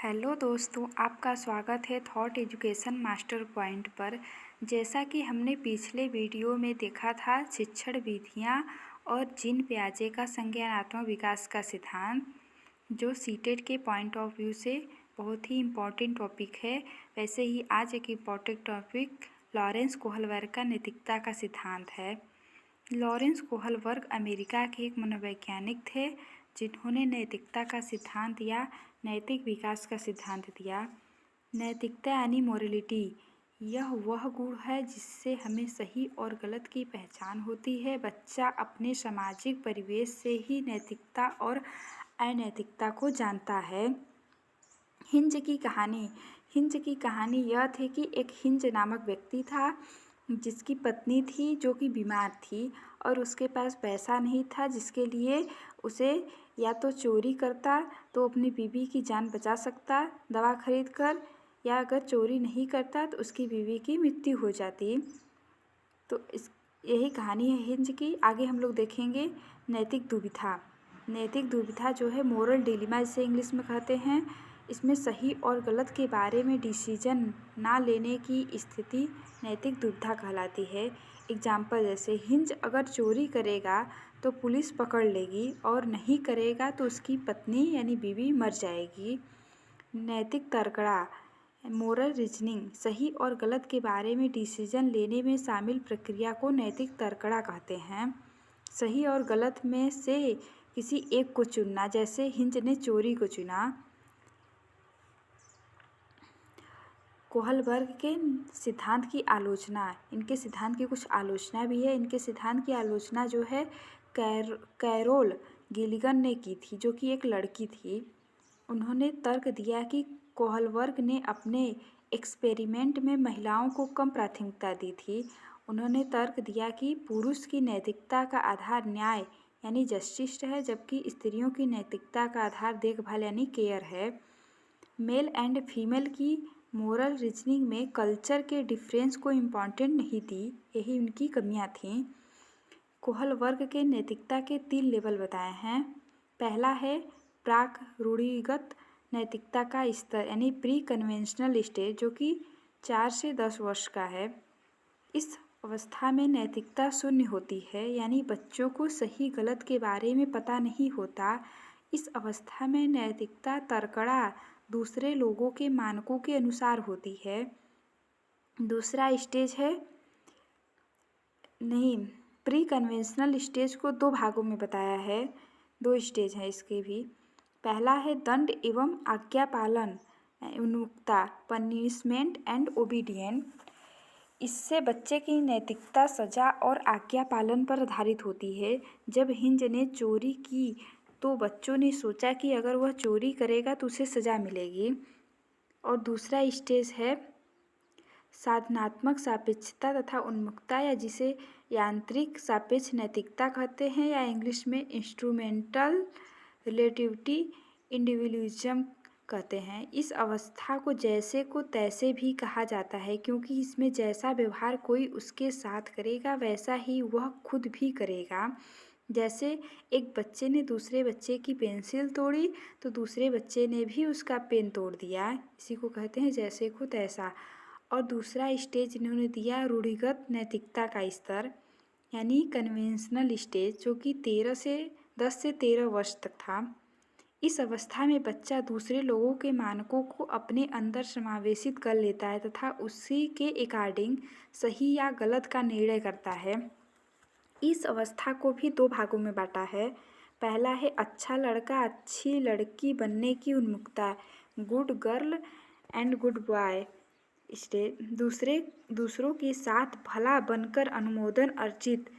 Hello दोस्तों, आपका स्वागत है थॉट एजुकेशन मास्टर पॉइंट पर। जैसा कि हमने पिछले वीडियो में देखा था शिक्षण विधियाँ और जीन पियाजे का संज्ञानात्मक विकास का सिद्धांत, जो सीटेट के पॉइंट ऑफ व्यू से बहुत ही इम्पॉर्टेंट टॉपिक है। वैसे ही आज एक इम्पॉर्टेंट टॉपिक लॉरेंस कोहलबर्ग का नैतिकता का सिद्धांत है। लॉरेंस कोहलबर्ग अमेरिका के एक मनोवैज्ञानिक थे जिन्होंने नैतिकता का सिद्धांत या नैतिक विकास का सिद्धांत दिया। नैतिकता यानी मोरलिटी, यह वह गुण है जिससे हमें सही और गलत की पहचान होती है। बच्चा अपने सामाजिक परिवेश से ही नैतिकता और अनैतिकता को जानता है। हिंज की कहानी यह थी कि एक हिंज नामक व्यक्ति था जिसकी पत्नी थी जो कि बीमार थी और उसके पास पैसा नहीं था, जिसके लिए उसे या तो चोरी करता तो अपनी बीवी की जान बचा सकता दवा खरीद कर, या अगर चोरी नहीं करता तो उसकी बीवी की मृत्यु हो जाती। तो यही कहानी है हिंज की। आगे हम लोग देखेंगे नैतिक दुविधा जो है मोरल डिलेमा जिसे इंग्लिश में कहते हैं। इसमें सही और गलत के बारे में डिसीजन ना लेने की स्थिति नैतिक दुविधा कहलाती है। एग्जाम्पल जैसे हिंज अगर चोरी करेगा तो पुलिस पकड़ लेगी और नहीं करेगा तो उसकी पत्नी यानी बीवी मर जाएगी। नैतिक तर्कड़ा मोरल रीजनिंग, सही और गलत के बारे में डिसीजन लेने में शामिल प्रक्रिया को नैतिक तर्कड़ा कहते हैं। सही और गलत में से किसी एक को चुनना, जैसे हिंज ने चोरी को चुना। कोहलबर्ग के सिद्धांत की आलोचना, इनके सिद्धांत की कुछ आलोचना भी है। इनके सिद्धांत की आलोचना जो है कैरोल गिलिगन ने की थी, जो कि एक लड़की थी। उन्होंने तर्क दिया कि कोहलबर्ग ने अपने एक्सपेरिमेंट में महिलाओं को कम प्राथमिकता दी थी। उन्होंने तर्क दिया कि पुरुष की नैतिकता का आधार न्याय यानी जस्टिस है, जबकि स्त्रियों की नैतिकता का आधार देखभाल यानी केयर है। मेल एंड फीमेल की मोरल रीजनिंग में कल्चर के डिफरेंस को इम्पॉर्टेंट नहीं दी, यही उनकी कमियां थीं। कोहलबर्ग के नैतिकता के 3 लेवल बताए हैं। पहला है प्राक रूढ़िगत नैतिकता का स्तर यानी प्री कन्वेंशनल स्टेज, जो कि 4 से 10 वर्ष का है। इस अवस्था में नैतिकता शून्य होती है, यानी बच्चों को सही गलत के बारे में पता नहीं होता। इस अवस्था में नैतिकता तर्कड़ा दूसरे लोगों के मानकों के अनुसार होती है। दूसरा स्टेज है प्री कन्वेंशनल स्टेज को 2 भागों में बताया है। 2 स्टेज हैं इसके भी। पहला है दंड एवं आज्ञा पालन, उन्मुक्ता, पनिशमेंट एंड ओबीडियंट। इससे बच्चे की नैतिकता सजा और आज्ञा पालन पर आधारित होती है। जब हिंज ने चोरी की तो बच्चों ने सोचा कि अगर वह चोरी करेगा तो उसे सजा मिलेगी। और दूसरा स्टेज है साधनात्मक सापेक्षता तथा उन्मुक्ता, या जिसे यांत्रिक सापेक्ष नैतिकता कहते हैं, या इंग्लिश में इंस्ट्रूमेंटल रिलेटिविटी इंडिविजुअलिज्म कहते हैं। इस अवस्था को जैसे को तैसे भी कहा जाता है, क्योंकि इसमें जैसा व्यवहार कोई उसके साथ करेगा वैसा ही वह खुद भी करेगा। जैसे एक बच्चे ने दूसरे बच्चे की पेंसिल तोड़ी तो दूसरे बच्चे ने भी उसका पेन तोड़ दिया, इसी को कहते हैं जैसे को तैसा। और दूसरा स्टेज इन्होंने दिया रूढ़िगत नैतिकता का स्तर यानी कन्वेंशनल स्टेज, जो कि 10 से 13 वर्ष तक था। इस अवस्था में बच्चा दूसरे लोगों के मानकों को अपने अंदर समावेशित कर लेता है तथा उसी के अकॉर्डिंग सही या गलत का निर्णय करता है। इस अवस्था को भी 2 भागों में बांटा है। पहला है अच्छा लड़का अच्छी लड़की बनने की उन्मुक्ता, good girl and good boy stage. दूसरों के साथ भला बनकर अनुमोदन अर्जित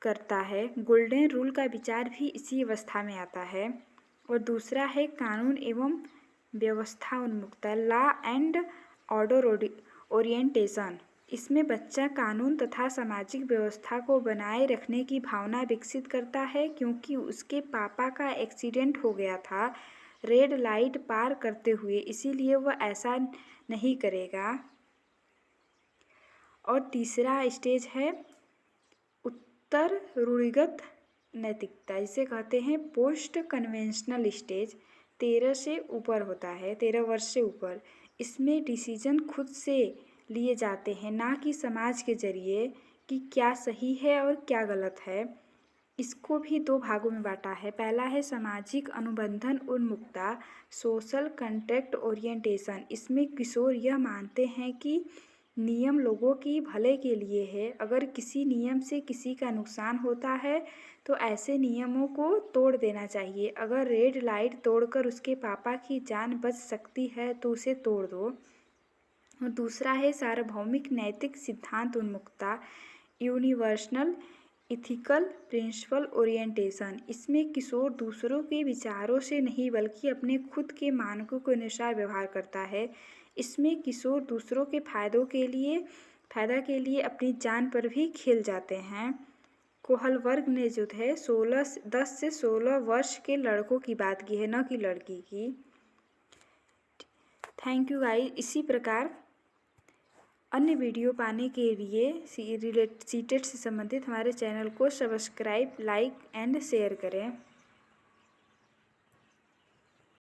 करता है। गोल्डन रूल का विचार भी इसी अवस्था में आता है। और दूसरा है कानून एवं व्यवस्था उन्मुक्ता, लॉ एंड ऑर्डर ओरिएंटेशन। इसमें बच्चा कानून तथा सामाजिक व्यवस्था को बनाए रखने की भावना विकसित करता है, क्योंकि उसके पापा का एक्सीडेंट हो गया था रेड लाइट पार करते हुए, इसीलिए वह ऐसा नहीं करेगा। और तीसरा स्टेज है उत्तर रूढ़िगत नैतिकता, इसे कहते हैं पोस्ट कन्वेंशनल स्टेज। 13 से ऊपर होता है, 13 वर्ष से ऊपर। इसमें डिसीजन खुद से लिए जाते हैं, ना कि समाज के जरिए कि क्या सही है और क्या गलत है। इसको भी दो भागों में बांटा है। पहला है सामाजिक अनुबंधन उन्मुखता, सोशल कंट्रैक्ट ओरिएंटेशन। इसमें किशोर यह मानते हैं कि नियम लोगों की भले के लिए है। अगर किसी नियम से किसी का नुकसान होता है तो ऐसे नियमों को तोड़ देना चाहिए। अगर रेड लाइट तोड़कर उसके पापा की जान बच सकती है तो उसे तोड़ दो। और दूसरा है सार्वभौमिक नैतिक सिद्धांत उन्मुखता, यूनिवर्सल इथिकल प्रिंसिपल ओरिएंटेशन। इसमें किशोर दूसरों के विचारों से नहीं बल्कि अपने खुद के मानकों के अनुसार व्यवहार करता है। इसमें किशोर दूसरों के फायदा के लिए अपनी जान पर भी खेल जाते हैं। कोहलबर्ग ने जो है 10 से 16 वर्ष के लड़कों की बात की है, न कि लड़की की। Thank you guys. इसी प्रकार अन्य वीडियो पाने के लिए सीटेट से संबंधित हमारे चैनल को सब्सक्राइब, लाइक एंड शेयर करें।